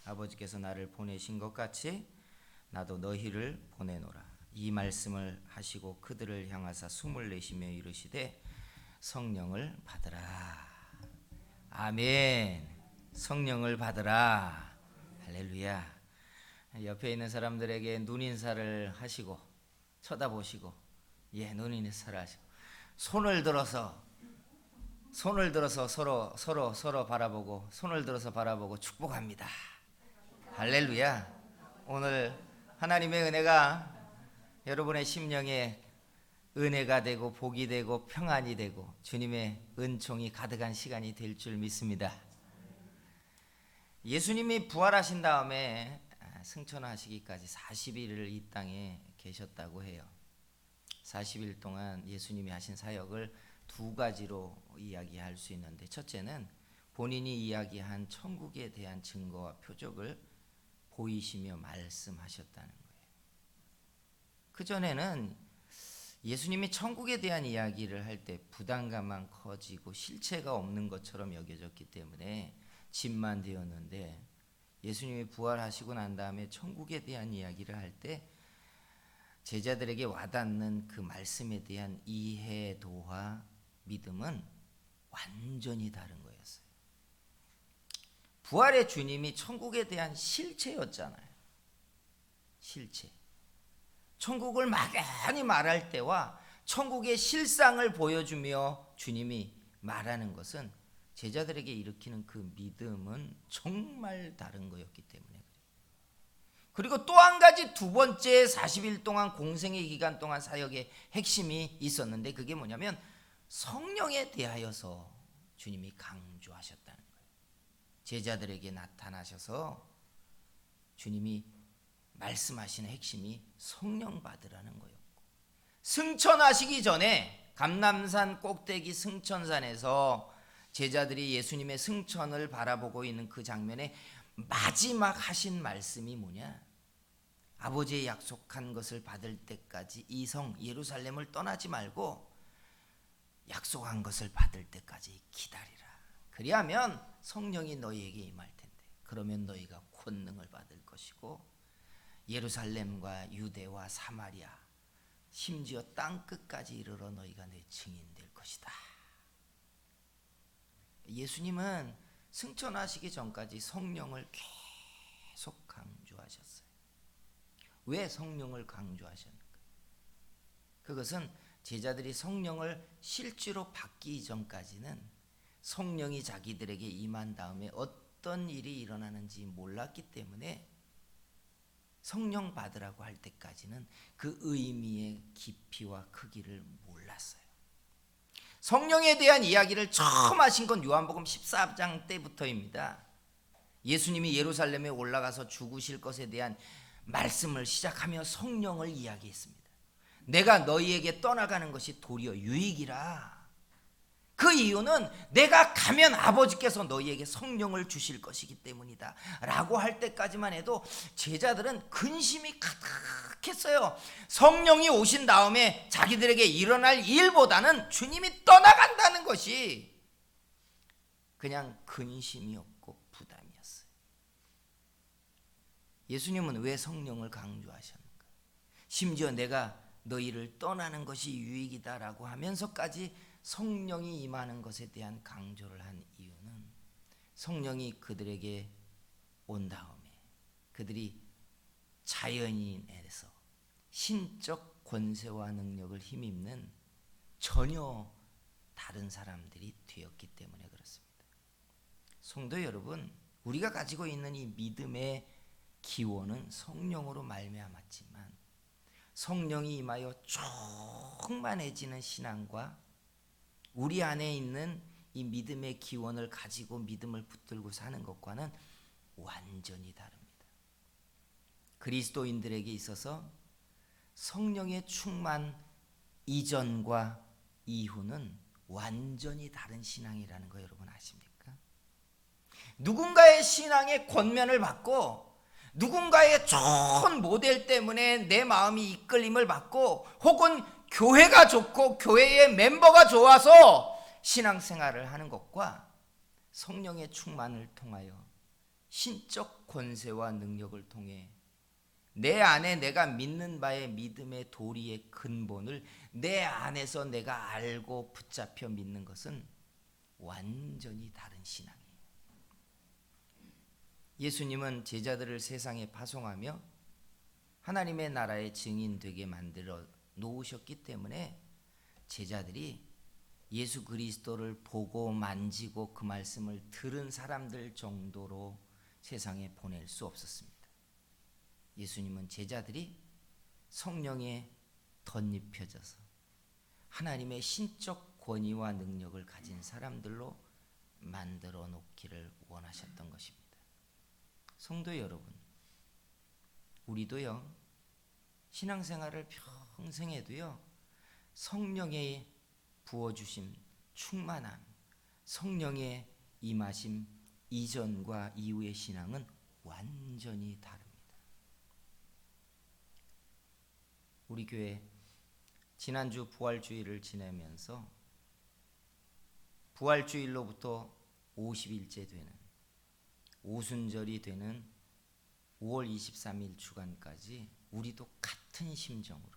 아버지께서 나를 보내신 것 같이 나도 너희를 보내노라. 이 말씀을 하시고 그들을 향하사 숨을 내쉬며 이르시되 성령을 받으라. 아멘. 성령을 받으라. 할렐루야. 옆에 있는 사람들에게 눈인사를 하시고 쳐다보시고, 눈인사를 하시고, 손을 들어서 서로 바라보고, 손을 들어서 바라보고 축복합니다. 할렐루야. 오늘 하나님의 은혜가 여러분의 심령에 은혜가 되고 복이 되고 평안이 되고 주님의 은총이 가득한 시간이 될 줄 믿습니다. 예수님이 부활하신 다음에 승천하시기까지 40일을 이 땅에 계셨다고 해요. 40일 동안 예수님이 하신 사역을 두 가지로 이야기할 수 있는데, 첫째는 본인이 이야기한 천국에 대한 증거와 표적을 보이시며 말씀하셨다는 거예요. 그전에는 예수님이 천국에 대한 이야기를 할 때 부담감만 커지고 실체가 없는 것처럼 여겨졌기 때문에 짐만 되었는데, 예수님이 부활하시고 난 다음에 천국에 대한 이야기를 할 때 제자들에게 와닿는 그 말씀에 대한 이해도와 믿음은 완전히 다른 거였어요. 부활의 주님이 천국에 대한 실체였잖아요. 실체. 천국을 막연히 말할 때와 천국의 실상을 보여주며 주님이 말하는 것은 제자들에게 일으키는 그 믿음은 정말 다른 거였기 때문에 그래요. 그리고 또 한 가지, 두 번째 40일 동안 공생의 기간 동안 사역의 핵심이 있었는데, 그게 뭐냐면 성령에 대하여서 주님이 강조하셨다는 거예요. 제자들에게 나타나셔서 주님이 말씀하시는 핵심이 성령 받으라는 거였고, 승천하시기 전에 감람산 꼭대기 승천산에서 제자들이 예수님의 승천을 바라보고 있는 그 장면에 마지막 하신 말씀이 뭐냐? 아버지의 약속한 것을 받을 때까지 이 성 예루살렘을 떠나지 말고 약속한 것을 받을 때까지 기다리라. 그리하면 성령이 너희에게 임할 텐데, 그러면 너희가 권능을 받을 것이고 예루살렘과 유대와 사마리아 심지어 땅 끝까지 이르러 너희가 내 증인 될 것이다. 예수님은 승천하시기 전까지 성령을 계속 강조하셨어요. 왜 성령을 강조하셨는가? 그것은 제자들이 성령을 실제로 받기 이전까지는 성령이 자기들에게 임한 다음에 어떤 일이 일어나는지 몰랐기 때문에 성령 받으라고 할 때까지는 그 의미의 깊이와 크기를 몰랐어요. 성령에 대한 이야기를 처음 하신 건 요한복음 14장 때부터입니다. 예수님이 예루살렘에 올라가서 죽으실 것에 대한 말씀을 시작하며 성령을 이야기했습니다. 내가 너희에게 떠나가는 것이 도리어 유익이라. 그 이유는 내가 가면 아버지께서 너희에게 성령을 주실 것이기 때문이다 라고 할 때까지만 해도 제자들은 근심이 가득했어요. 성령이 오신 다음에 자기들에게 일어날 일보다는 주님이 떠나간다는 것이 그냥 근심이었고 부담이었어요. 예수님은 왜 성령을 강조하셨는가? 심지어 내가 너희를 떠나는 것이 유익이다 라고 하면서까지 성령이 임하는 것에 대한 강조를 한 이유는 성령이 그들에게 온 다음에 그들이 자연인에서 신적 권세와 능력을 힘입는 전혀 다른 사람들이 되었기 때문에 그렇습니다. 성도 여러분, 우리가 가지고 있는 이 믿음의 기원은 성령으로 말미암았지만 성령이 임하여 충만해지는 신앙과 우리 안에 있는 이 믿음의 기원을 가지고 믿음을 붙들고 사는 것과는 완전히 다릅니다. 그리스도인들에게 있어서 성령의 충만 이전과 이후는 완전히 다른 신앙이라는 거 여러분 아십니까? 누군가의 신앙의 권면을 받고 누군가의 좋은 모델 때문에 내 마음이 이끌림을 받고 혹은 교회가 좋고 교회의 멤버가 좋아서 신앙생활을 하는 것과 성령의 충만을 통하여 신적 권세와 능력을 통해 내 안에 내가 믿는 바의 믿음의 도리의 근본을 내 안에서 내가 알고 붙잡혀 믿는 것은 완전히 다른 신앙이에요. 예수님은 제자들을 세상에 파송하며 하나님의 나라의 증인 되게 만들어 놓으셨기 때문에 제자들이 예수 그리스도를 보고 만지고 그 말씀을 들은 사람들 정도로 세상에 보낼 수 없었습니다. 예수님은 제자들이 성령에 덧입혀져서 하나님의 신적 권위와 능력을 가진 사람들로 만들어 놓기를 원하셨던 것입니다. 성도 여러분, 우리도요, 신앙생활을 평생 해도요, 성령의 부어주심, 충만함, 성령의 임하심 이전과 이후의 신앙은 완전히 다릅니다. 우리 교회 지난주 부활주일을 지내면서 부활주일로부터 50일째 되는 오순절이 되는 5월 23일 주간까지 우리도 같은 심정으로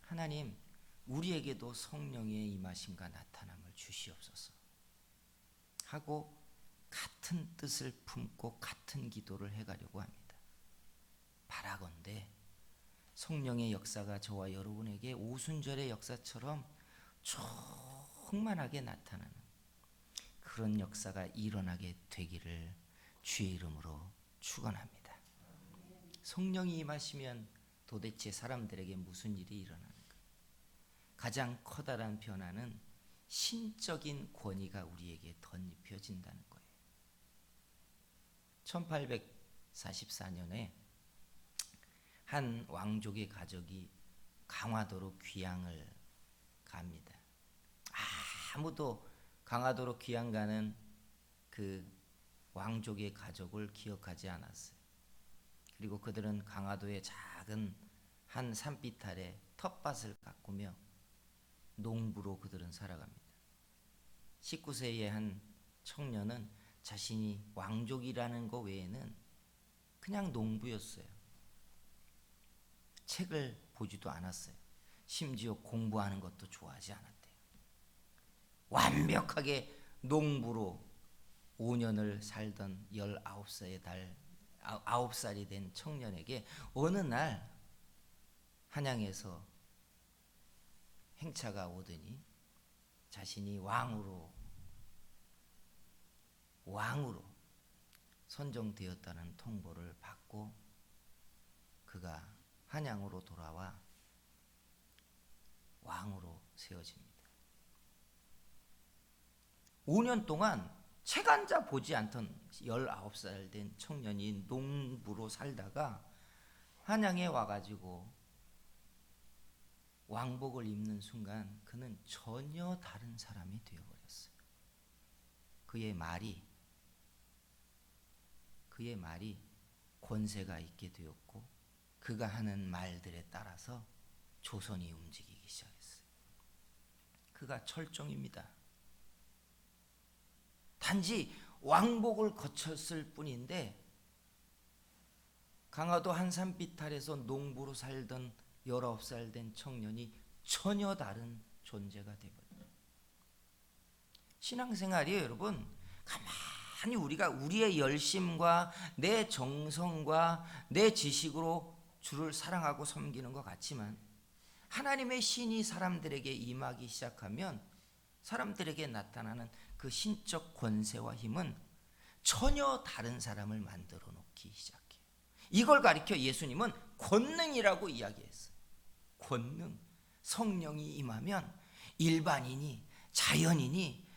하나님, 우리에게도 성령의 임하심과 나타남을 주시옵소서 하고 같은 뜻을 품고 같은 기도를 해가려고 합니다. 바라건대 성령의 역사가 저와 여러분에게 오순절의 역사처럼 충만하게 나타나는 그런 역사가 일어나게 되기를 주의 이름으로 축원합니다. 성령이 임하시면 도대체 사람들에게 무슨 일이 일어나는가? 가장 커다란 변화는 신적인 권위가 우리에게 덧입혀진다는 거예요. 1844년에 한 왕족의 가족이 강화도로 귀향을 갑니다. 아무도 강화도로 귀향 가는 그 왕족의 가족을 기억하지 않았어요. 그리고 그들은 강화도의 작은 한 산빛 아래 텃밭을 가꾸며 농부로 그들은 살아갑니다. 19세의 한 청년은 자신이 왕족이라는 것 외에는 그냥 농부였어요. 책을 보지도 않았어요. 심지어 공부하는 것도 좋아하지 않았대요. 완벽하게 농부로 5년을 살던 19살이 된 청년에게 어느 날 한양에서 행차가 오더니 자신이 왕으로 선정되었다는 통보를 받고 그가 한양으로 돌아와 왕으로 세워집니다. 5년 동안 책 한 자 보지 않던 19살 된 청년이 농부로 살다가 한양에 와가지고 왕복을 입는 순간 그는 전혀 다른 사람이 되어버렸어요. 그의 말이 권세가 있게 되었고 그가 하는 말들에 따라서 조선이 움직이기 시작했어요. 그가 철종입니다. 단지 왕복을 거쳤을 뿐인데 강화도 한 산빛 아래서 농부로 살던 19살 된 청년이 전혀 다른 존재가 되어버려요. 신앙생활이에요, 여러분. 가만히 우리가 우리의 열심과 내 정성과 내 지식으로 주를 사랑하고 섬기는 것 같지만 하나님의 신이 사람들에게 임하기 시작하면 사람들에게 나타나는 그 신적 권세와 힘은 전혀 다른 사람을 만들어 놓기 시작해요. 이걸 가리켜 예수님은 권능이라고 이야기했어요. 권능, 성령이 임하면 일반인이, 자연인이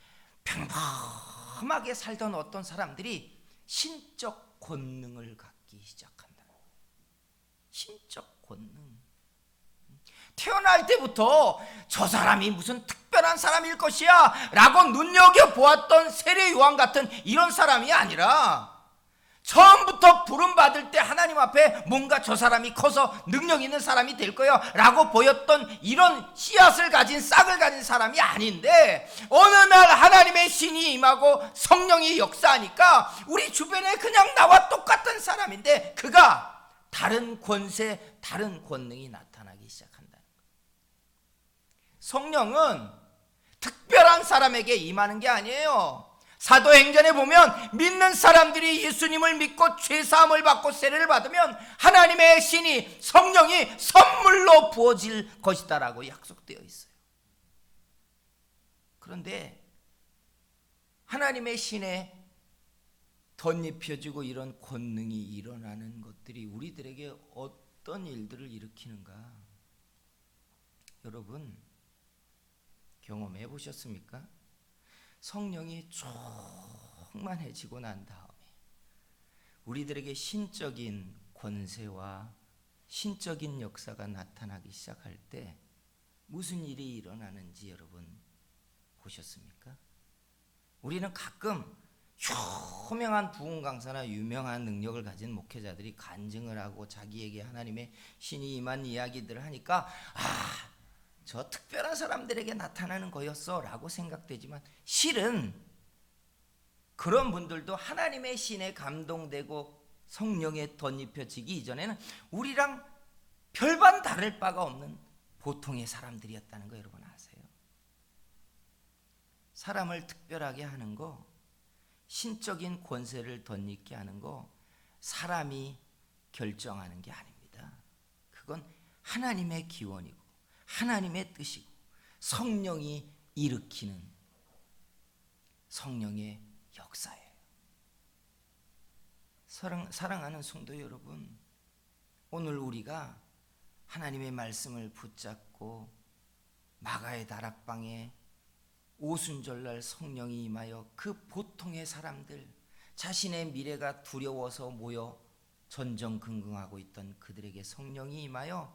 평범하게 살던 어떤 사람들이 신적 권능을 갖기 시작한다. 신적 권능. 태어날 때부터 저 사람이 무슨 특별한 사람일 것이야 라고 눈여겨보았던 세례요한 같은 이런 사람이 아니라 처음부터 부름받을 때 하나님 앞에 뭔가 저 사람이 커서 능력 있는 사람이 될 거야 라고 보였던 이런 씨앗을 가진 싹을 가진 사람이 아닌데, 어느 날 하나님의 신이 임하고 성령이 역사하니까 우리 주변에 그냥 나와 똑같은 사람인데 그가 다른 권세, 다른 권능이 나타나기 시작한다는 거예요. 성령은 특별한 사람에게 임하는 게 아니에요. 사도행전에 보면 믿는 사람들이 예수님을 믿고 죄사함을 받고 세례를 받으면 하나님의 신이, 성령이 선물로 부어질 것이다 라고 약속되어 있어요. 그런데 하나님의 신에 덧입혀지고 이런 권능이 일어나는 것들이 우리들에게 어떤 일들을 일으키는가? 여러분 경험해 보셨습니까? 성령이 충만해지고 난 다음에 우리들에게 신적인 권세와 신적인 역사가 나타나기 시작할 때 무슨 일이 일어나는지 여러분 보셨습니까? 우리는 가끔 유명한 부흥 강사나 유명한 능력을 가진 목회자들이 간증을 하고 자기에게 하나님의 신이 임한 이야기들을 하니까 저 특별한 사람들에게 나타나는 거였어 라고 생각되지만, 실은 그런 분들도 하나님의 신에 감동되고 성령에 덧입혀지기 이전에는 우리랑 별반 다를 바가 없는 보통의 사람들이었다는 거 여러분 아세요? 사람을 특별하게 하는 거, 신적인 권세를 덧입게 하는 거 사람이 결정하는 게 아닙니다. 그건 하나님의 기원이고 하나님의 뜻이고 성령이 일으키는 성령의 역사예요. 사랑하는 성도 여러분, 오늘 우리가 하나님의 말씀을 붙잡고 마가의 다락방에 오순절날 성령이 임하여 그 보통의 사람들, 자신의 미래가 두려워서 모여 전전긍긍하고 있던 그들에게 성령이 임하여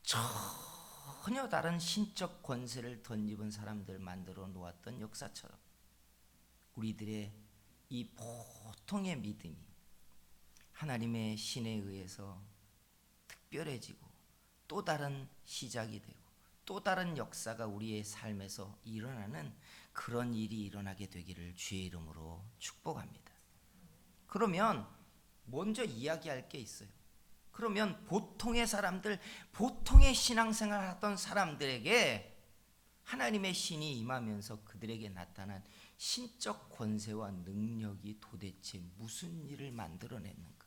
전혀 다른 신적 권세를 덧입은 사람들 만들어 놓았던 역사처럼 우리들의 이 보통의 믿음이 하나님의 신에 의해서 특별해지고 또 다른 시작이 되고 또 다른 역사가 우리의 삶에서 일어나는 그런 일이 일어나게 되기를 주의 이름으로 축복합니다. 그러면 먼저 이야기할 게 있어요. 그러면 보통의 사람들, 보통의 신앙생활을 하던 사람들에게 하나님의 신이 임하면서 그들에게 나타난 신적 권세와 능력이 도대체 무슨 일을 만들어냈는가?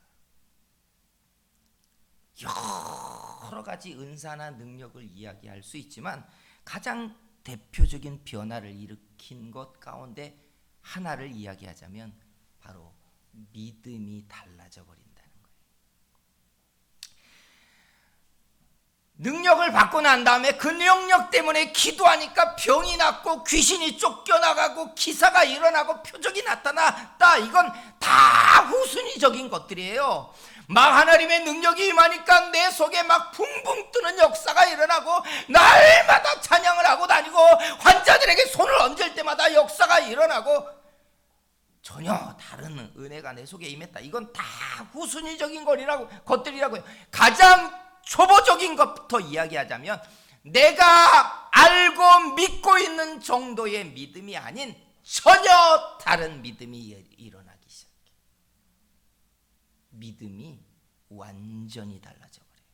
여러 가지 은사나 능력을 이야기할 수 있지만 가장 대표적인 변화를 일으킨 것 가운데 하나를 이야기하자면 바로 믿음이 달라져 버린다는 거예요. 능력을 받고 난 다음에 그 능력 때문에 기도하니까 병이 낫고 귀신이 쫓겨나가고 기사가 일어나고 표적이 나타났다. 이건 다 후순위적인 것들이에요. 막 하나님의 능력이 임하니까 내 속에 막 붕붕 뜨는 역사가 일어나고 날마다 찬양을 하고 다니고 환자들에게 손을 얹을 때마다 역사가 일어나고 전혀 다른 은혜가 내 속에 임했다. 이건 다 후순위적인 것들이라고요. 가장 초보적인 것부터 이야기하자면 내가 알고 믿고 있는 정도의 믿음이 아닌 전혀 다른 믿음이 일어나기 시작해. 믿음이 완전히 달라져 버려요.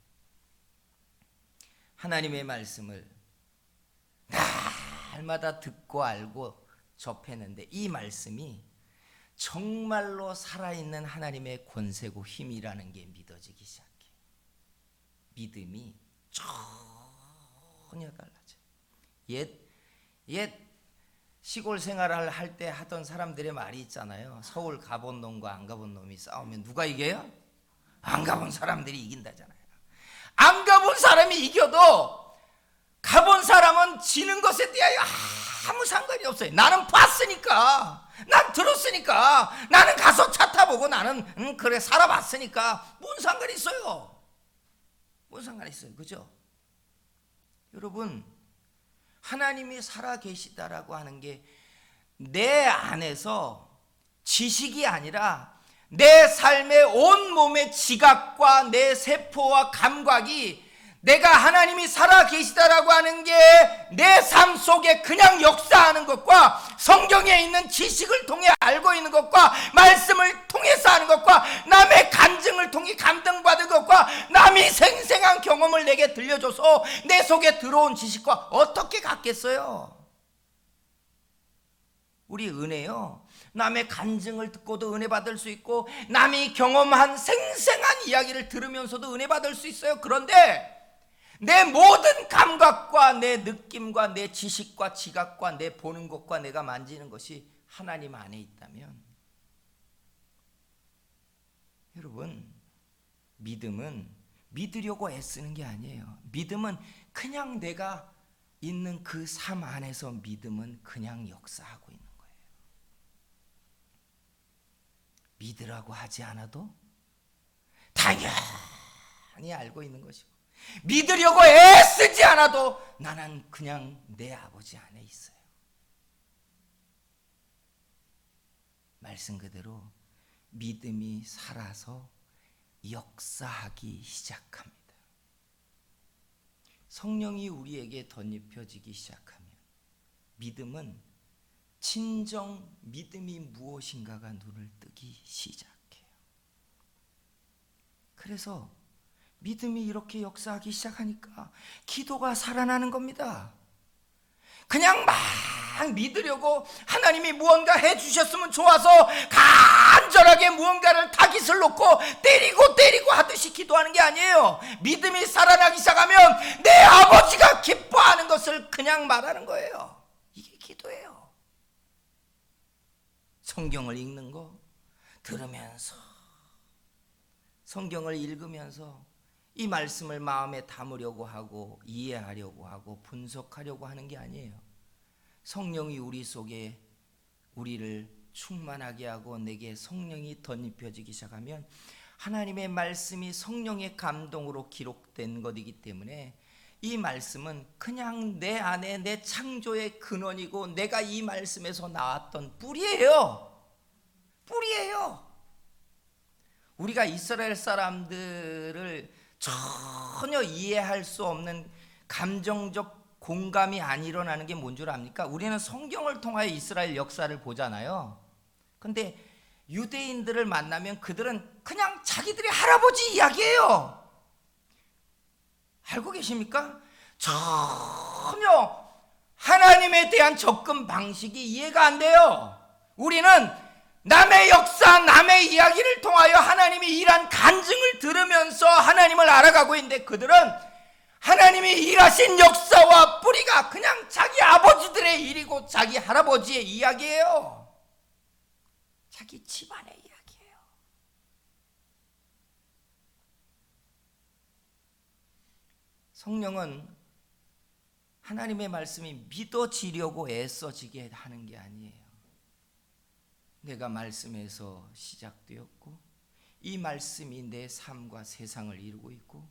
하나님의 말씀을 날마다 듣고 알고 접했는데 이 말씀이 정말로 살아있는 하나님의 권세고 힘이라는 게 믿어지기 시작해. 믿음이 전혀 달라져. 옛 시골 생활을 할 때 하던 사람들의 말이 있잖아요. 서울 가본 놈과 안 가본 놈이 싸우면 누가 이겨요? 안 가본 사람들이 이긴다잖아요. 안 가본 사람이 이겨도 가본 사람은 지는 것에 대하여 아무 상관이 없어요. 나는 봤으니까, 난 들었으니까, 나는 가서 차 타보고 나는 그래 살아봤으니까 뭔 상관이 있어요? 뭔 상관이 있어요? 그죠? 여러분, 하나님이 살아계시다라고 하는 게 내 안에서 지식이 아니라 내 삶의 온몸의 지각과 내 세포와 감각이 내가 하나님이 살아계시다라고 하는 게 내 삶 속에 그냥 역사하는 것과 성경에 있는 지식을 통해 알고 있는 것과 말씀을 통해서 하는 것과 남의 간증을 통해 감동받은 것과 남이 생생한 경험을 내게 들려줘서 내 속에 들어온 지식과 어떻게 같겠어요? 우리 은혜요, 남의 간증을 듣고도 은혜 받을 수 있고 남이 경험한 생생한 이야기를 들으면서도 은혜 받을 수 있어요. 그런데 내 모든 감각과 내 느낌과 내 지식과 지각과 내 보는 것과 내가 만지는 것이 하나님 안에 있다면, 여러분, 믿음은 믿으려고 애쓰는 게 아니에요. 믿음은 그냥 내가 있는 그 삶 안에서 믿음은 그냥 역사하고 있는 거예요. 믿으라고 하지 않아도 당연히 알고 있는 것이고, 믿으려고 애쓰지 않아도 나는 그냥 내 아버지 안에 있어요. 말씀 그대로 믿음이 살아서 역사하기 시작합니다. 성령이 우리에게 덧입혀지기 시작하면 믿음은 진정 믿음이 무엇인가가 눈을 뜨기 시작해요. 그래서 믿음이 이렇게 역사하기 시작하니까 기도가 살아나는 겁니다. 그냥 막 믿으려고 하나님이 무언가 해주셨으면 좋아서 간절하게 무언가를 타깃을 놓고 때리고 하듯이 기도하는 게 아니에요. 믿음이 살아나기 시작하면 내 아버지가 기뻐하는 것을 그냥 말하는 거예요. 이게 기도예요. 성경을 읽는 거, 들으면서, 성경을 읽으면서 이 말씀을 마음에 담으려고 하고 이해하려고 하고 분석하려고 하는 게 아니에요. 성령이 우리 속에 우리를 충만하게 하고 내게 성령이 덧입혀지기 시작하면 하나님의 말씀이 성령의 감동으로 기록된 것이기 때문에 이 말씀은 그냥 내 안에 내 창조의 근원이고 내가 이 말씀에서 나왔던 뿌리예요. 뿌리예요. 우리가 이스라엘 사람들을 전혀 이해할 수 없는 감정적 공감이 안 일어나는 게 뭔 줄 압니까? 우리는 성경을 통하여 이스라엘 역사를 보잖아요. 근데 유대인들을 만나면 그들은 그냥 자기들의 할아버지 이야기예요. 알고 계십니까? 전혀 하나님에 대한 접근 방식이 이해가 안 돼요. 우리는 남의 역사, 남의 이야기를 통하여 하나님이 일한 간증을 들으면서 하나님을 알아가고 있는데, 그들은 하나님이 일하신 역사와 뿌리가 그냥 자기 아버지들의 일이고 자기 할아버지의 이야기예요. 자기 집안의 이야기예요. 성령은 하나님의 말씀이 믿어지려고 애써지게 하는 게 아니에요. 내가 말씀에서 시작되었고 이 말씀이 내 삶과 세상을 이루고 있고,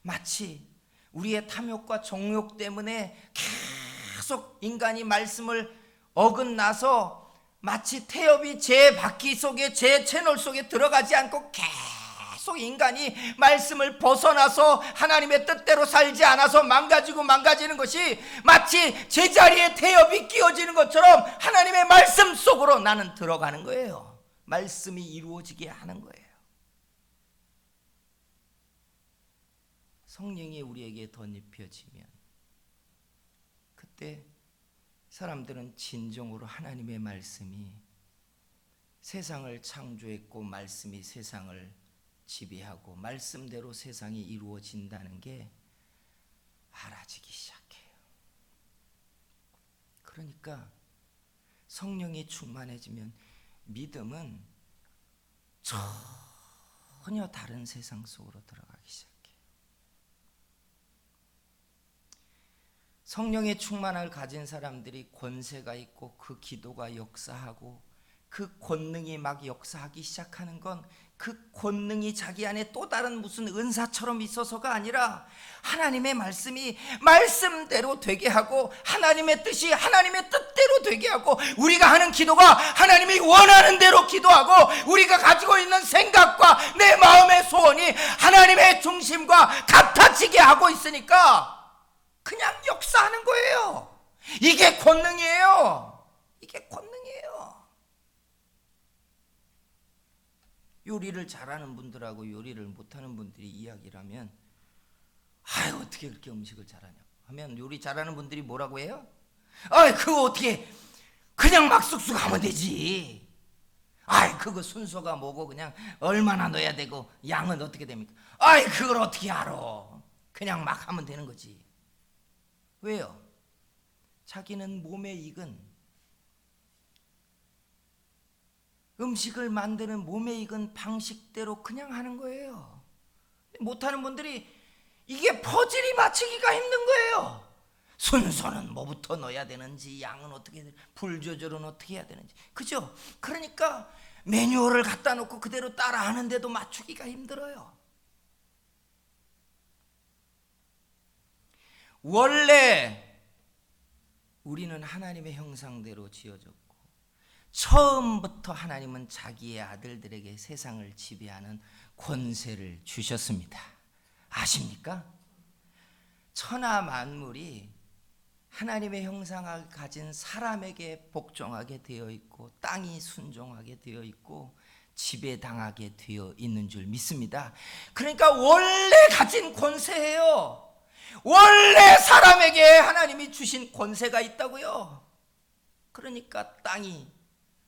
마치 우리의 탐욕과 정욕 때문에 계속 인간이 말씀을 어긋나서 마치 태엽이 제 바퀴 속에, 제 채널 속에 들어가지 않고 계속 인간이 말씀을 벗어나서 하나님의 뜻대로 살지 않아서 망가지는 것이 마치 제자리에 태엽이 끼워지는 것처럼 하나님의 말씀 속으로 나는 들어가는 거예요. 말씀이 이루어지게 하는 거예요. 성령이 우리에게 덧입혀지면 그때 사람들은 진정으로 하나님의 말씀이 세상을 창조했고 말씀이 세상을 지배하고 말씀대로 세상이 이루어진다는 게 알아지기 시작해요. 그러니까 성령이 충만해지면 믿음은 전혀 다른 세상 속으로 들어가기 시작해요. 성령의 충만함을 가진 사람들이 권세가 있고 그 기도가 역사하고 그 권능이 막 역사하기 시작하는 건 그 권능이 자기 안에 또 다른 무슨 은사처럼 있어서가 아니라 하나님의 말씀이 말씀대로 되게 하고 하나님의 뜻이 하나님의 뜻대로 되게 하고 우리가 하는 기도가 하나님이 원하는 대로 기도하고 우리가 가지고 있는 생각과 내 마음의 소원이 하나님의 중심과 같아지게 하고 있으니까 그냥 역사하는 거예요. 이게 권능이에요. 이게 권능이에요. 요리를 잘하는 분들하고 요리를 못하는 분들이 이야기를 하면 아유 어떻게 그렇게 음식을 잘하냐고 하면 요리 잘하는 분들이 뭐라고 해요? 아이 그거 어떻게 그냥 막 쑥쑥 하면 되지. 아이 그거 순서가 뭐고 그냥 얼마나 넣어야 되고 양은 어떻게 됩니까? 아이 그걸 어떻게 알아. 그냥 막 하면 되는 거지. 왜요? 자기는 몸에 익은 음식을 만드는 몸에 익은 방식대로 그냥 하는 거예요. 못하는 분들이 이게 퍼즐이 맞추기가 힘든 거예요. 순서는 뭐부터 넣어야 되는지 양은 어떻게 불 조절은 어떻게 해야 되는지 그죠? 그러니까 매뉴얼을 갖다 놓고 그대로 따라 하는데도 맞추기가 힘들어요. 원래 우리는 하나님의 형상대로 지어졌고 처음부터 하나님은 자기의 아들들에게 세상을 지배하는 권세를 주셨습니다. 아십니까? 천하 만물이 하나님의 형상을 가진 사람에게 복종하게 되어 있고 땅이 순종하게 되어 있고 지배당하게 되어 있는 줄 믿습니다. 그러니까 원래 가진 권세예요. 원래 사람에게 하나님이 주신 권세가 있다고요. 그러니까 땅이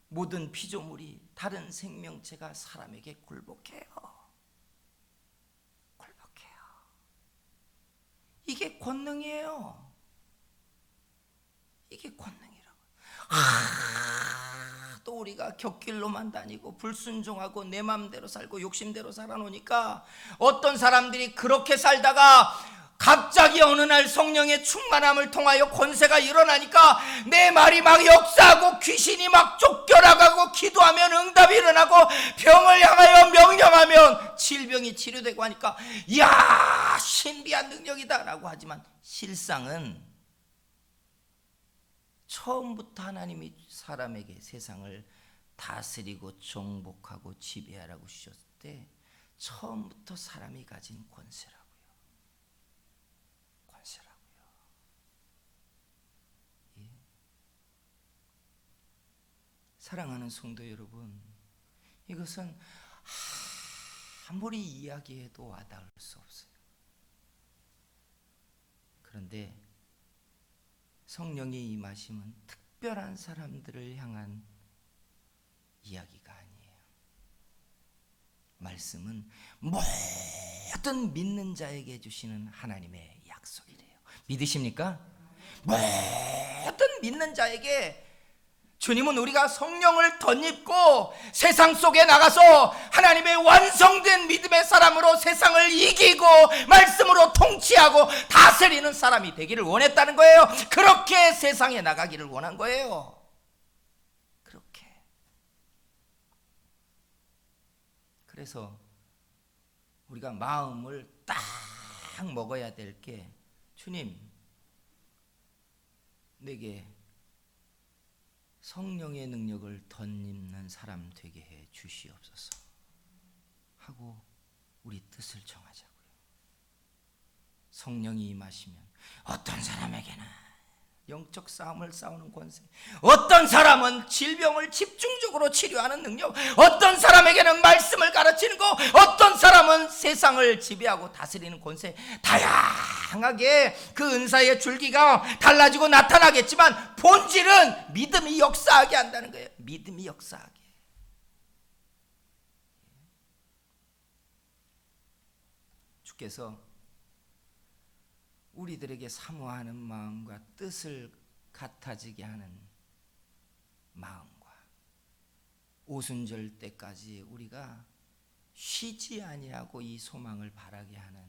모든 피조물이 다른 생명체가 사람에게 굴복해요. 굴복해요. 이게 권능이에요. 이게 권능이라고. 또 우리가 곁길로만 다니고 불순종하고 내 마음대로 살고 욕심대로 살아놓으니까 어떤 사람들이 그렇게 살다가 갑자기 어느 날 성령의 충만함을 통하여 권세가 일어나니까 내 말이 막 역사하고 귀신이 막 쫓겨나가고 기도하면 응답이 일어나고 병을 향하여 명령하면 질병이 치료되고 하니까 이야 신비한 능력이다 라고 하지만 실상은 처음부터 하나님이 사람에게 세상을 다스리고 정복하고 지배하라고 주셨을 때 처음부터 사람이 가진 권세라고요. 예. 사랑하는 성도 여러분, 이것은 아무리 이야기해도 와닿을 수 없어요. 그런데 성령의 임하심은 특별한 사람들을 향한 이야기가 아니에요. 말씀은 모든 믿는 자에게 주시는 하나님의 약속이래요. 믿으십니까? 모든 믿는 자에게 주님은 우리가 성령을 덧입고 세상 속에 나가서 하나님의 완성된 믿음의 사람으로 세상을 이기고 말씀으로 통치하고 다스리는 사람이 되기를 원했다는 거예요. 그렇게 세상에 나가기를 원한 거예요. 그렇게. 그래서 우리가 마음을 딱 먹어야 될 게 주님 내게 성령의 능력을 덧입는 사람 되게 해 주시옵소서 하고 우리 뜻을 정하자고요. 성령이 임하시면 어떤 사람에게는 영적 싸움을 싸우는 권세, 어떤 사람은 질병을 집중적으로 치료하는 능력, 어떤 사람에게는 말씀을 가르치는 거, 어떤 사람은 세상을 지배하고 다스리는 권세, 다양하게 그 은사의 줄기가 달라지고 나타나겠지만 본질은 믿음이 역사하게 한다는 거예요. 믿음이 역사하게. 주께서 우리들에게 사모하는 마음과 뜻을 같아지게 하는 마음과 오순절 때까지 우리가 쉬지 아니하고 이 소망을 바라게 하는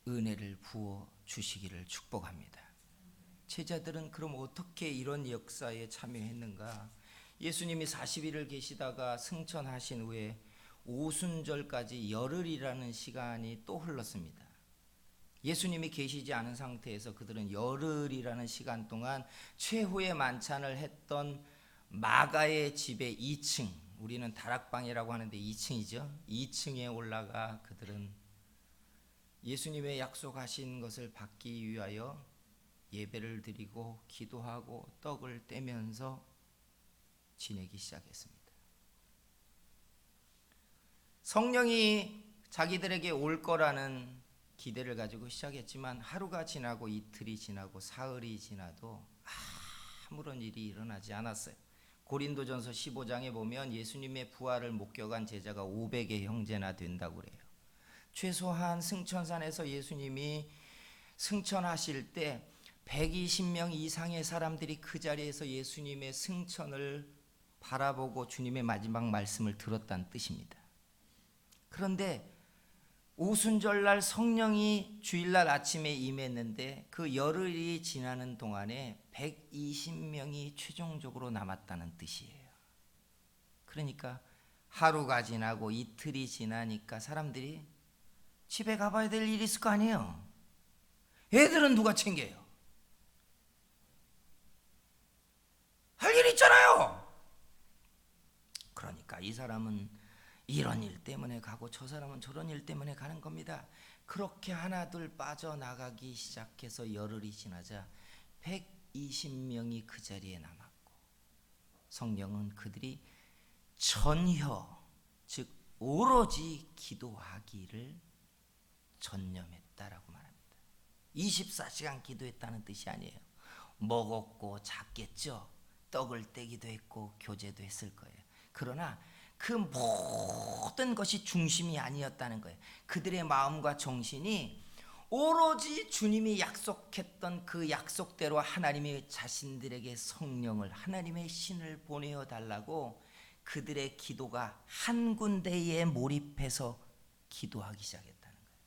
은혜를 부어 주시기를 축복합니다. 제자들은 그럼 어떻게 이런 역사에 참여했는가? 예수님이 40일을 계시다가 승천하신 후에 오순절까지 열흘이라는 시간이 또 흘렀습니다. 예수님이 계시지 않은 상태에서 그들은 열흘이라는 시간 동안 최후의 만찬을 했던 마가의 집의 2층, 우리는 다락방이라고 하는데 2층이죠. 2층에 올라가 그들은 예수님의 약속하신 것을 받기 위하여 예배를 드리고 기도하고 떡을 떼면서 지내기 시작했습니다. 성령이 자기들에게 올 거라는 기대를 가지고 시작했지만 하루가 지나고 이틀이 지나고 사흘이 지나도 아무런 일이 일어나지 않았어요. 고린도전서 15장에 보면 예수님의 부활을 목격한 제자가 500의 형제나 된다고 그래요. 최소한 승천산에서 예수님이 승천하실 때 120명 이상의 사람들이 그 자리에서 예수님의 승천을 바라보고 주님의 마지막 말씀을 들었다는 뜻입니다. 그런데 오순절날 성령이 주일날 아침에 임했는데 그 열흘이 지나는 동안에 120명이 최종적으로 남았다는 뜻이에요. 그러니까 하루가 지나고 이틀이 지나니까 사람들이 집에 가봐야 될 일이 있을 거 아니에요. 애들은 누가 챙겨요? 할 일 있잖아요. 그러니까 이 사람은 이런 일 때문에 가고 저 사람은 저런 일 때문에 가는 겁니다. 그렇게 하나둘 빠져나가기 시작해서 열흘이 지나자 120명이 그 자리에 남았고 성경은 그들이 전혀 즉 오로지 기도하기를 전념했다라고 말합니다. 24시간 기도했다는 뜻이 아니에요. 먹었고 잤겠죠. 떡을 떼기도 했고 교제도 했을 거예요. 그러나 그 모든 것이 중심이 아니었다는 거예요. 그들의 마음과 정신이 오로지 주님이 약속했던 그 약속대로 하나님이 자신들에게 성령을, 하나님의 신을 보내어 달라고 그들의 기도가 한 군데에 몰입해서 기도하기 시작했다는 거예요.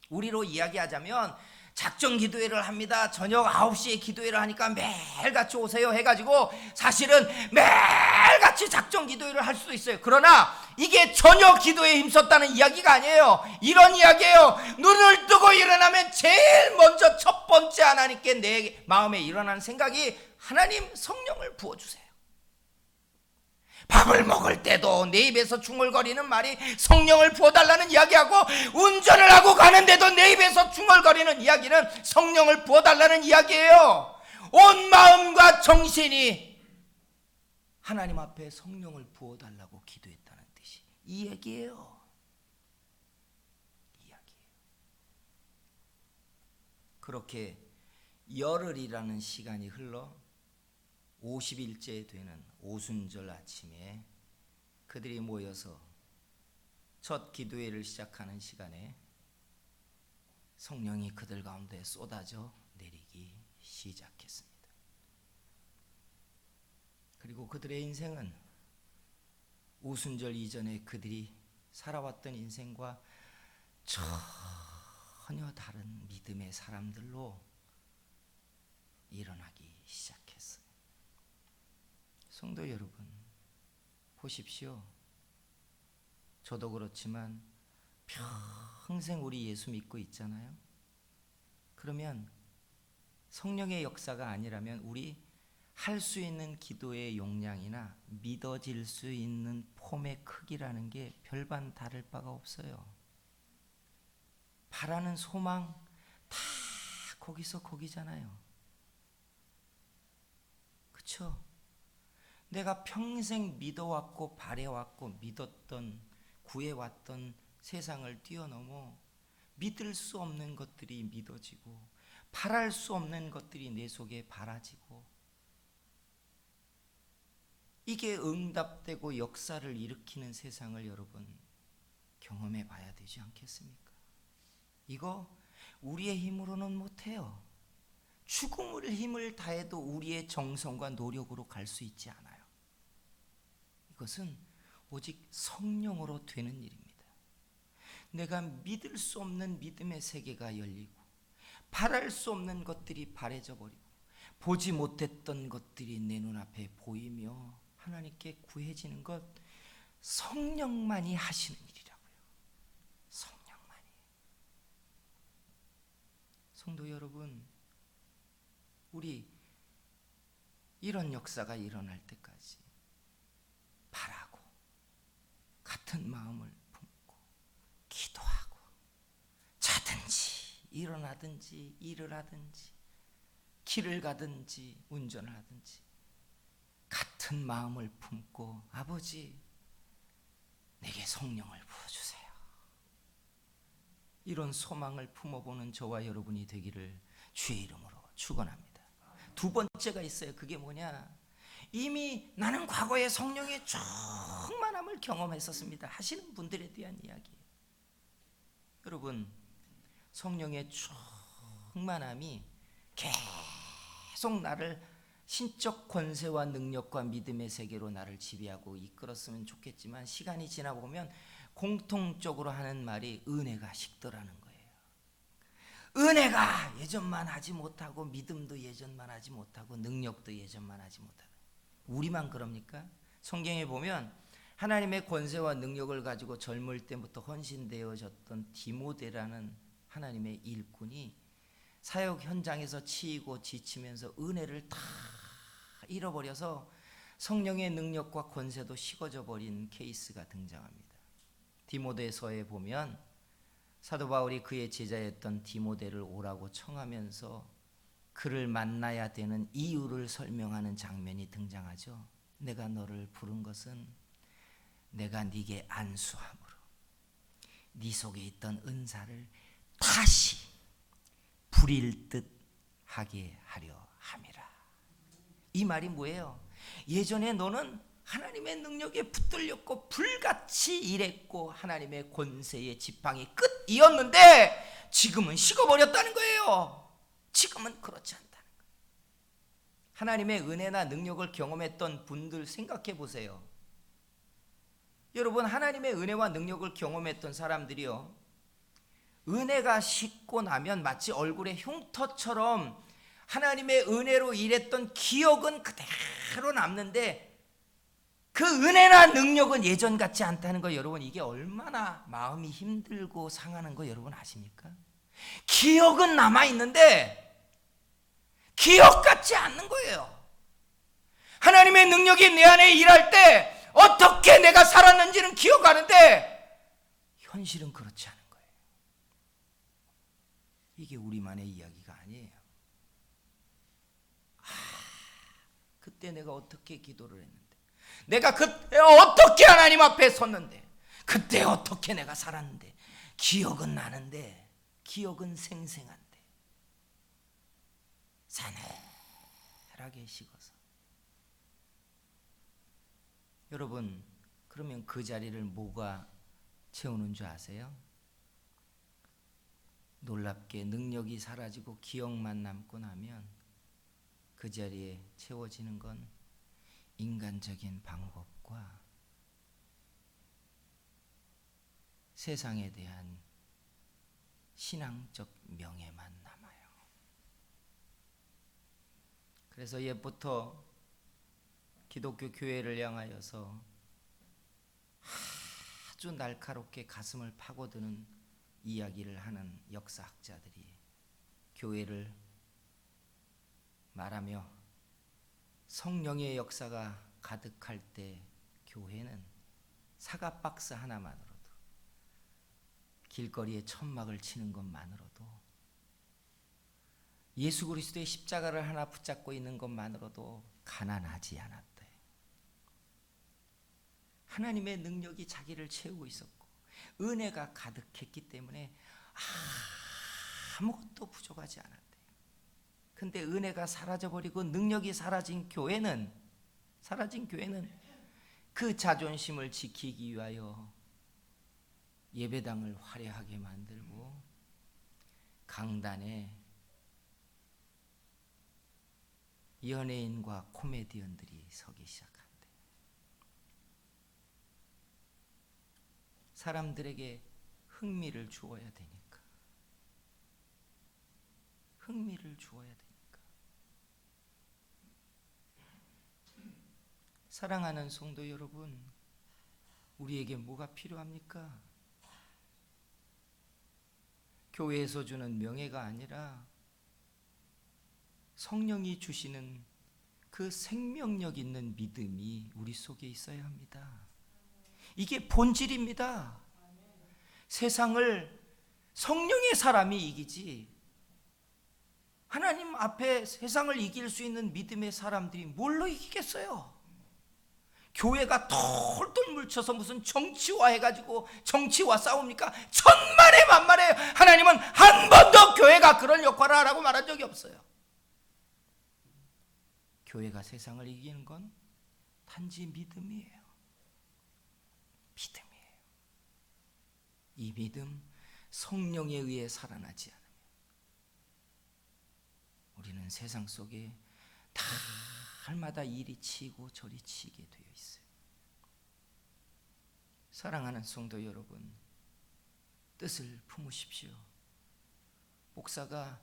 우리로 이야기하자면 작정 기도회를 합니다. 저녁 9시에 기도회를 하니까 매일같이 오세요 해가지고 사실은 매일같이 작정 기도회를 할 수도 있어요. 그러나 이게 전혀 기도에 힘썼다는 이야기가 아니에요. 이런 이야기예요. 눈을 뜨고 일어나면 제일 먼저 첫 번째 하나님께 내 마음에 일어나는 생각이 하나님 성령을 부어주세요. 밥을 먹을 때도 내 입에서 중얼거리는 말이 성령을 부어달라는 이야기하고 운전을 하고 가는데도 내 입에서 중얼거리는 이야기는 성령을 부어달라는 이야기예요. 온 마음과 정신이 하나님 앞에 성령을 부어달라고 기도했다는 뜻이 이 얘기예요. 이 이야기예요. 그렇게 열흘이라는 시간이 흘러 50일째 되는 오순절 아침에 그들이 모여서 첫 기도회를 시작하는 시간에 성령이 그들 가운데 쏟아져 내리기 시작했습니다. 그리고 그들의 인생은 오순절 이전에 그들이 살아왔던 인생과 전혀 다른 믿음의 사람들로 일어나기 시작했어요. 성도 여러분, 보십시오. 저도 그렇지만 평생 우리 예수 믿고 있잖아요. 그러면 성령의 역사가 아니라면 우리 할 수 있는 기도의 용량이나 믿어질 수 있는 폼의 크기라는 게 별반 다를 바가 없어요. 바라는 소망 다 거기서 거기잖아요. 그렇죠? 내가 평생 믿어왔고 바래왔고 믿었던 구해왔던 세상을 뛰어넘어 믿을 수 없는 것들이 믿어지고 바랄 수 없는 것들이 내 속에 바라지고 이게 응답되고 역사를 일으키는 세상을 여러분 경험해 봐야 되지 않겠습니까? 이거 우리의 힘으로는 못해요. 죽음을 힘을 다해도 우리의 정성과 노력으로 갈 수 있지 않아요. 이것은 오직 성령으로 되는 일입니다. 내가 믿을 수 없는 믿음의 세계가 열리고 바랄 수 없는 것들이 바래져 버리고 보지 못했던 것들이 내 눈앞에 보이며 하나님께 구해지는 것 성령만이 하시는 일이라고요. 성령만이. 성도 여러분, 우리 이런 역사가 일어날 때까지 바라고 같은 마음을 품고 기도하고 자든지 일어나든지 일을 하든지 길을 가든지 운전을 하든지 같은 마음을 품고 아버지 내게 성령을 부어주세요. 이런 소망을 품어보는 저와 여러분이 되기를 주의 이름으로 축원합니다. 두 번째가 있어요. 그게 뭐냐? 이미 나는 과거에 성령의 충만함을 경험했었습니다 하시는 분들에 대한 이야기예요. 여러분, 성령의 충만함이 계속 나를 신적 권세와 능력과 믿음의 세계로 나를 지배하고 이끌었으면 좋겠지만 시간이 지나보면 공통적으로 하는 말이 은혜가 식더라는 거예요. 은혜가 예전만 하지 못하고 믿음도 예전만 하지 못하고 능력도 예전만 하지 못하고. 우리만 그럽니까? 성경에 보면 하나님의 권세와 능력을 가지고 젊을 때부터 헌신되어졌던 디모데라는 하나님의 일꾼이 사역 현장에서 치이고 지치면서 은혜를 다 잃어버려서 성령의 능력과 권세도 식어져 버린 케이스가 등장합니다. 디모데서에 보면 사도 바울이 그의 제자였던 디모데를 오라고 청하면서 그를 만나야 되는 이유를 설명하는 장면이 등장하죠. 내가 너를 부른 것은 내가 네게 안수함으로 네 속에 있던 은사를 다시 부릴 듯 하게 하려 함이라. 이 말이 뭐예요? 예전에 너는 하나님의 능력에 붙들렸고 불같이 일했고 하나님의 권세의 지팡이 끝이었는데 지금은 식어버렸다는 거예요. 지금은 그렇지 않다는 거예요. 하나님의 은혜나 능력을 경험했던 분들 생각해 보세요. 여러분, 하나님의 은혜와 능력을 경험했던 사람들이요, 은혜가 식고 나면 마치 얼굴에 흉터처럼 하나님의 은혜로 일했던 기억은 그대로 남는데 그 은혜나 능력은 예전 같지 않다는 거, 여러분 이게 얼마나 마음이 힘들고 상하는 거 여러분 아십니까? 기억은 남아있는데 기억 같지 않는 거예요. 하나님의 능력이 내 안에 일할 때 어떻게 내가 살았는지는 기억하는데 현실은 그렇지 않은 거예요. 이게 우리만의 이야기가 아니에요. 그때 내가 어떻게 기도를 했는데, 내가 그때 어떻게 하나님 앞에 섰는데, 그때 어떻게 내가 살았는데, 기억은 나는데, 기억은 생생한데, 사늘하게 식어서. 여러분, 그러면 그 자리를 뭐가 채우는 줄 아세요? 놀랍게 능력이 사라지고 기억만 남고 나면 그 자리에 채워지는 건 인간적인 방법과 세상에 대한 신앙적 명예만 남아요. 그래서 옛부터 기독교 교회를 향하여서 아주 날카롭게 가슴을 파고드는 이야기를 하는 역사학자들이 교회를 말하며 성령의 역사가 가득할 때 교회는 사과 박스 하나만으로도, 길거리에 천막을 치는 것만으로도, 예수 그리스도의 십자가를 하나 붙잡고 있는 것만으로도 가난하지 않았대. 하나님의 능력이 자기를 채우고 있었고 은혜가 가득했기 때문에 아무것도 부족하지 않았대. 근데 은혜가 사라져버리고 능력이 사라진 교회는 그 자존심을 지키기 위하여 예배당을 화려하게 만들고 강단에 연예인과 코미디언들이 서기 시작한대. 사람들에게 흥미를 주어야 되니까. 흥미를 주어야 되니까. 사랑하는 성도 여러분, 우리에게 뭐가 필요합니까? 교회에서 주는 명예가 아니라 성령이 주시는 그 생명력 있는 믿음이 우리 속에 있어야 합니다. 이게 본질입니다. 세상을 성령의 사람이 이기지, 하나님 앞에 세상을 이길 수 있는 믿음의 사람들이 뭘로 이기겠어요? 교회가 똘똘 뭉쳐서 무슨 정치화 해가지고 정치와 싸웁니까? 천만에 만만에 하나님은 한 번도 교회가 그런 역할을 하라고 말한 적이 없어요. 교회가 세상을 이기는 건 단지 믿음이에요. 믿음이에요. 이 믿음, 성령에 의해 살아나지 않으면 우리는 세상 속에 달마다 이리 치고 저리 치게 되어 있어요. 사랑하는 성도 여러분, 뜻을 품으십시오. 목사가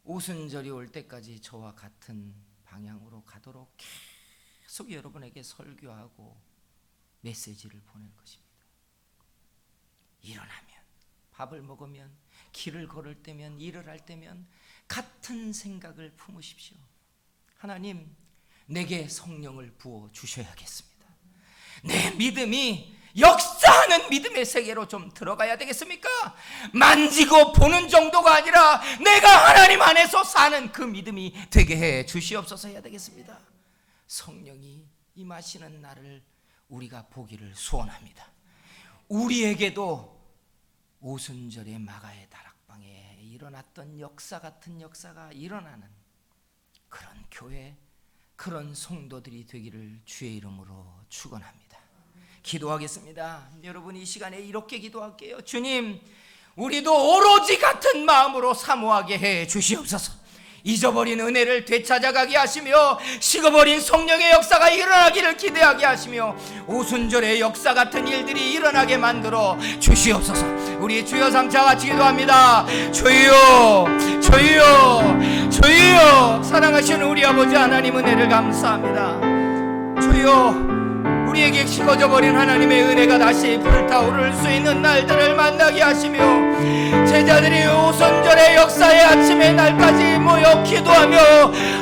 오순절이 올 때까지 저와 같은 방향으로 가도록 계속 여러분에게 설교하고 메시지를 보낼 것입니다. 일어나면, 밥을 먹으면, 길을 걸을 때면, 일을 할 때면 같은 생각을 품으십시오. 하나님, 내게 성령을 부어 주셔야겠습니다. 내 믿음이 역사하는 믿음의 세계로 좀 들어가야 되겠습니까? 만지고 보는 정도가 아니라 내가 하나님 안에서 사는 그 믿음이 되게 해 주시옵소서 해야 되겠습니다. 성령이 임하시는 날을 우리가 보기를 소원합니다. 우리에게도 오순절의 마가의 다락방에 일어났던 역사 같은 역사가 일어나는 그런 교회, 그런 성도들이 되기를 주의 이름으로 축원합니다. 기도하겠습니다. 여러분, 이 시간에 이렇게 기도할게요. 주님, 우리도 오로지 같은 마음으로 사모하게 해 주시옵소서. 잊어버린 은혜를 되찾아가게 하시며 식어버린 성령의 역사가 일어나기를 기대하게 하시며 오순절의 역사 같은 일들이 일어나게 만들어 주시옵소서. 우리 주여 삼차 같이 기도합니다. 주여, 주여, 주여. 사랑하시는 우리 아버지 하나님, 은혜를 감사합니다. 주여, 우리에게 식어져 버린 하나님의 은혜가 다시 불타오를 수 있는 날들을 만나게 하시며 제자들이 오순절의 역사의 아침의 날까지 모여 기도하며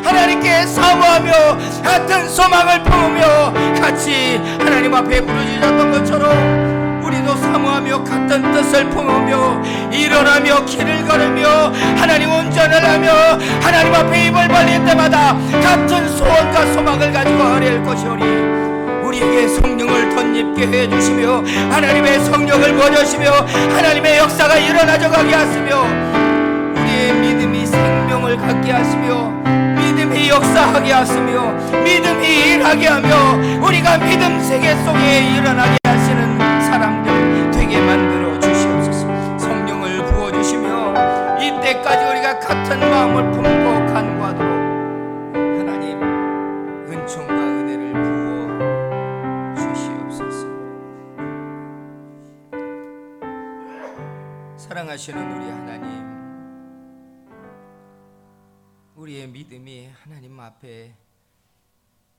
하나님께 사모하며 같은 소망을 품으며 같이 하나님 앞에 부르짖었던 것처럼 우리도 사모하며 같은 뜻을 품으며 일어나며 길을 걸으며 하나님 운전을 하며 하나님 앞에 입을 벌릴 때마다 같은 소원과 소망을 가지고 아뢰일 것이오니 우리에게 성령을 덧입게 해주시며 하나님의 성령을 보여주시며 하나님의 역사가 일어나져 가게 하시며 우리의 믿음이 생명을 갖게 하시며 믿음이 역사하게 하시며 믿음이 일하게 하며 우리가 믿음 세계 속에 일어나게 하시는 사람들 되게 만들어 주시옵소서. 성령을 부어주시며 이때까지 우리가 같은 마음을 품고 간구하도록 하나님 은총과 은혜를 부어 사랑하시는 우리 하나님, 우리의 믿음이 하나님 앞에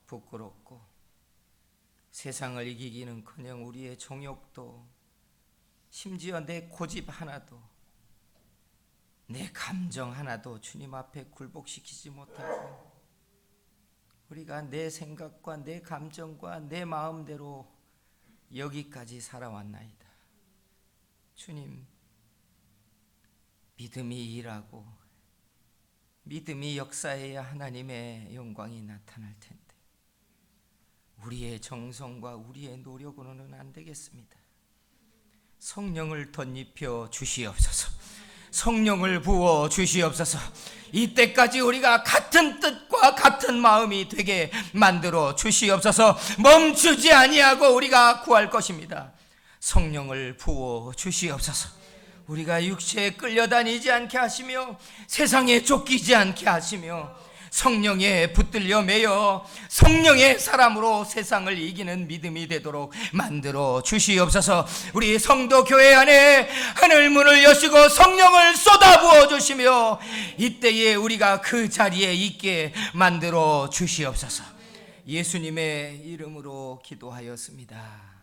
부끄럽고 세상을 이기기는커녕 우리의 정욕도 심지어 내 고집 하나도 내 감정 하나도 주님 앞에 굴복시키지 못하고 우리가 내 생각과 내 감정과 내 마음대로 여기까지 살아왔나이다. 주님, 믿음이 일하고 믿음이 역사해야 하나님의 영광이 나타날 텐데 우리의 정성과 우리의 노력으로는 안 되겠습니다. 성령을 덧입혀 주시옵소서. 성령을 부어 주시옵소서. 이때까지 우리가 같은 뜻과 같은 마음이 되게 만들어 주시옵소서. 멈추지 아니하고 우리가 구할 것입니다. 성령을 부어 주시옵소서. 우리가 육체에 끌려다니지 않게 하시며 세상에 쫓기지 않게 하시며 성령에 붙들려 매여 성령의 사람으로 세상을 이기는 믿음이 되도록 만들어 주시옵소서. 우리 성도 교회 안에 하늘 문을 여시고 성령을 쏟아부어 주시며 이때에 우리가 그 자리에 있게 만들어 주시옵소서. 예수님의 이름으로 기도하였습니다.